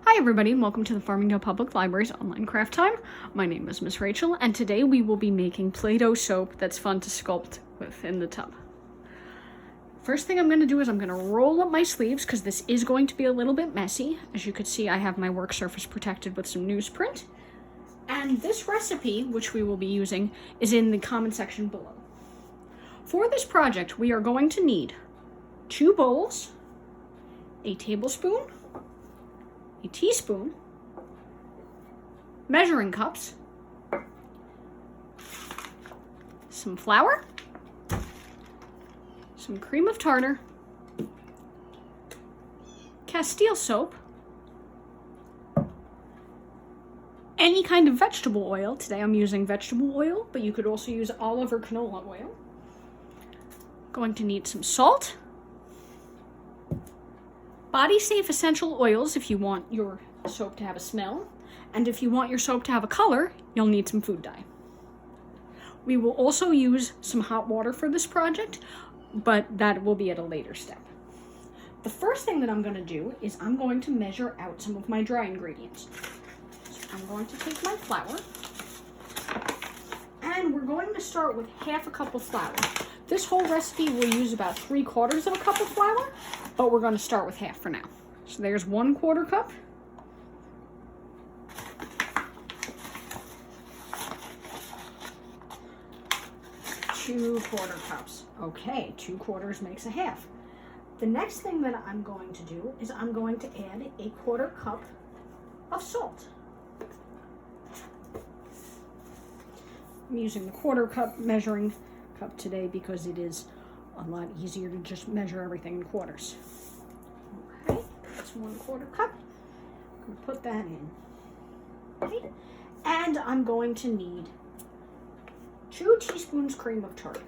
Hi everybody and welcome to the Farmingdale Public Library's online craft time. My name is Miss Rachel and today we will be making Play-Doh soap that's fun to sculpt with in the tub. First thing I'm going to do is I'm going to roll up my sleeves because this is going to be a little bit messy. As you can see, I have my work surface protected with some newsprint. And this recipe, which we will be using, is in the comment section below. For this project, we are going to need 2 bowls, a tablespoon, a teaspoon, measuring cups, some flour, some cream of tartar, castile soap, any kind of vegetable oil. Today I'm using vegetable oil, but you could also use olive or canola oil. Going to need some salt, body safe essential oils if you want your soap to have a smell, and if you want your soap to have a color, you'll need some food dye. We will also use some hot water for this project, but that will be at a later step. The first thing that I'm going to do is I'm going to measure out some of my dry ingredients. So I'm going to take my flour, and we're going to start with half a cup of flour. This whole recipe will use about 3/4 of a cup of flour, but we're going to start with half for now. So there's 1/4 cup. Two quarter cups. Okay, 2/4 makes a half. The next thing that I'm going to do is I'm going to add a 1/4 cup of salt. I'm using the 1/4 cup measuring cup today because it is a lot easier to just measure everything in quarters. Okay, that's 1/4 cup. I'm going to put that in. Okay. And I'm going to need 2 teaspoons cream of tartar.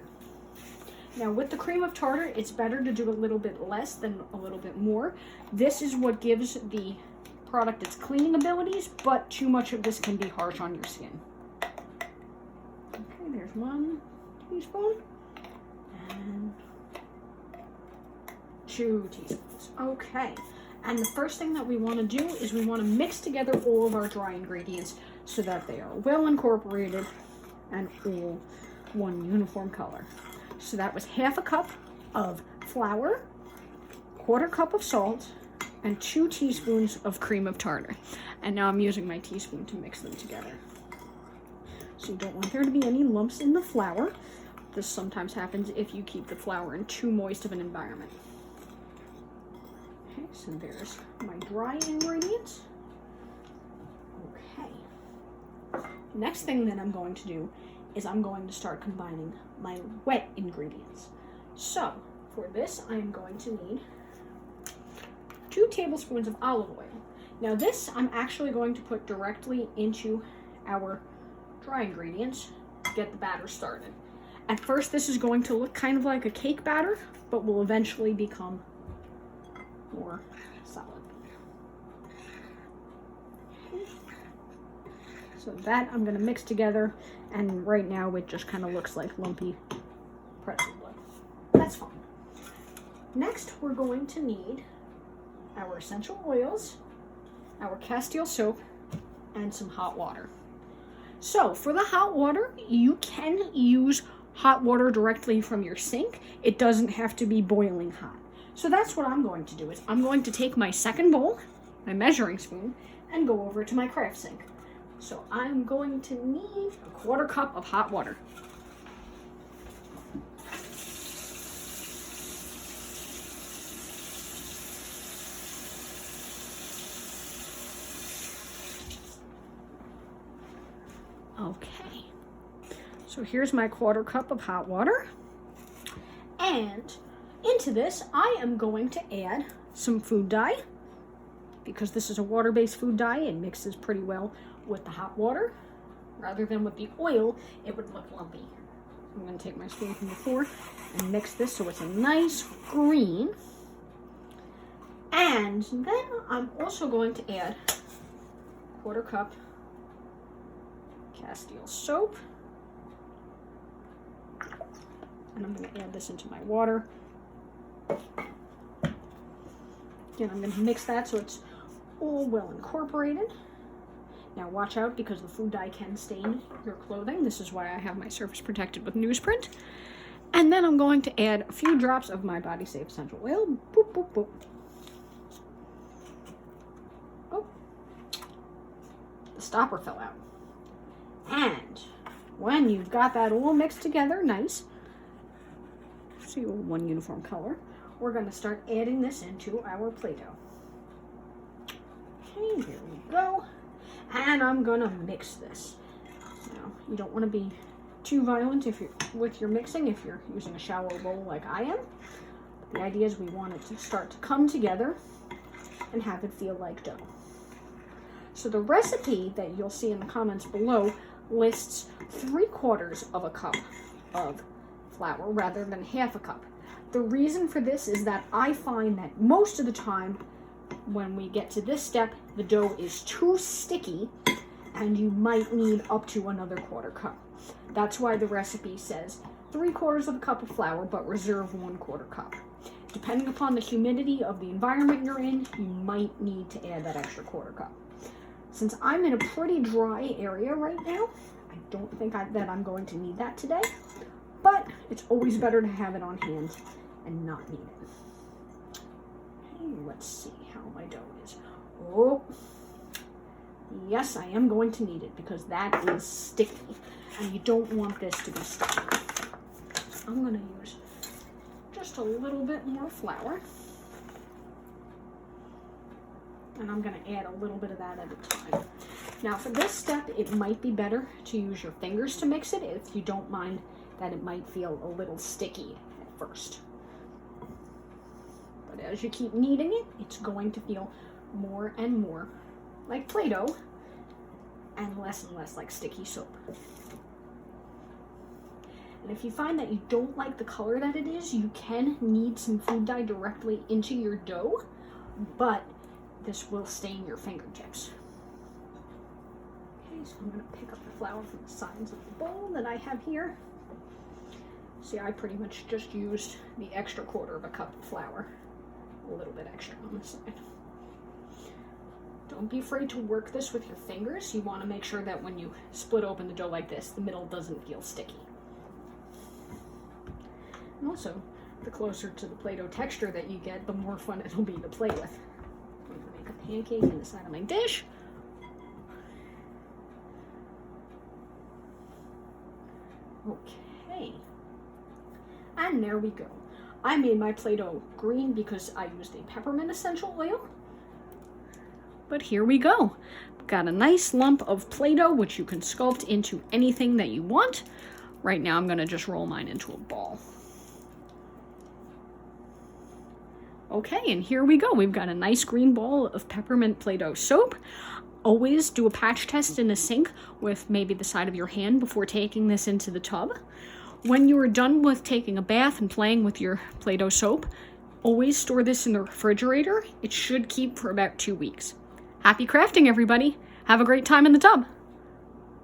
Now with the cream of tartar, it's better to do a little bit less than a little bit more. This is what gives the product its cleaning abilities, but too much of this can be harsh on your skin. Okay, there's 1 teaspoon and 2 teaspoons. Okay, and the first thing that we want to do is we want to mix together all of our dry ingredients so that they are well incorporated and all one uniform color. So that was half a cup of flour, 1/4 cup of salt, and 2 teaspoons of cream of tartar. And now I'm using my teaspoon to mix them together. So you don't want there to be any lumps in the flour. This sometimes happens if you keep the flour in too moist of an environment. Okay, so there's my dry ingredients. Okay. Next thing that I'm going to do is I'm going to start combining my wet ingredients. So for this, I am going to need 2 tablespoons of olive oil. Now this I'm actually going to put directly into our dry ingredients to get the batter started. At first this is going to look kind of like a cake batter, but will eventually become more solid. So that I'm going to mix together, and right now it just kind of looks like lumpy pretzel dough. That's fine. Next we're going to need our essential oils, our castile soap, and some hot water. So for the hot water, you can use hot water directly from your sink. It doesn't have to be boiling hot. So that's what I'm going to do is I'm going to take my second bowl, my measuring spoon, and go over to my craft sink. So I'm going to need a 1/4 cup of hot water. Okay, so here's my 1/4 cup of hot water. And into this, I am going to add some food dye. Because this is a water-based food dye, it mixes pretty well with the hot water. Rather than with the oil, it would look lumpy. I'm going to take my spoon from before and mix this so it's a nice green. And then I'm also going to add 1/4 cup castile soap. And I'm going to add this into my water. Again, I'm going to mix that so it's all well incorporated. Now watch out because the food dye can stain your clothing. This is why I have my surface protected with newsprint. And then I'm going to add a few drops of my Body Safe essential oil. Boop, boop, boop. Oh, the stopper fell out. And when you've got that all mixed together, nice, so you have one uniform color, we're going to start adding this into our Play-Doh. Okay, here we go. And I'm going to mix this. Now, you don't want to be too violent with your mixing if you're using a shallow bowl like I am. The idea is we want it to start to come together and have it feel like dough. So the recipe that you'll see in the comments below lists 3/4 of a cup of flour rather than half a cup. The reason for this is that I find that most of the time when we get to this step, the dough is too sticky and you might need up to another 1/4 cup. That's why the recipe says 3/4 of a cup of flour, but reserve 1/4 cup. Depending upon the humidity of the environment you're in, you might need to add that extra 1/4 cup. Since I'm in a pretty dry area right now, I don't think that I'm going to need that today, but it's always better to have it on hand and not need it. Okay, let's see how my dough is. Oh, yes, I am going to need it because that is sticky, and you don't want this to be sticky. I'm going to use just a little bit more flour, and I'm going to add a little bit of that at a time. Now for this step, it might be better to use your fingers to mix it if you don't mind that it might feel a little sticky at first. But as you keep kneading it, it's going to feel more and more like Play-Doh and less like sticky soap. And if you find that you don't like the color that it is, you can knead some food dye directly into your dough, but this will stain your fingertips. Okay, so I'm going to pick up the flour from the sides of the bowl that I have here. See, I pretty much just used the extra 1/4 of a cup of flour. A little bit extra on the side. Don't be afraid to work this with your fingers. You want to make sure that when you split open the dough like this, the middle doesn't feel sticky. And also, the closer to the Play-Doh texture that you get, the more fun it'll be to play with. I'm going to make a pancake in the side of my dish. Okay. And there we go. I made my Play-Doh green because I used a peppermint essential oil. But here we go. Got a nice lump of Play-Doh, which you can sculpt into anything that you want. Right now, I'm going to just roll mine into a ball. Okay, and here we go. We've got a nice green ball of peppermint Play-Doh soap. Always do a patch test in the sink with maybe the side of your hand before taking this into the tub. When you are done with taking a bath and playing with your Play-Doh soap, always store this in the refrigerator. It should keep for about 2 weeks. Happy crafting, everybody. Have a great time in the tub.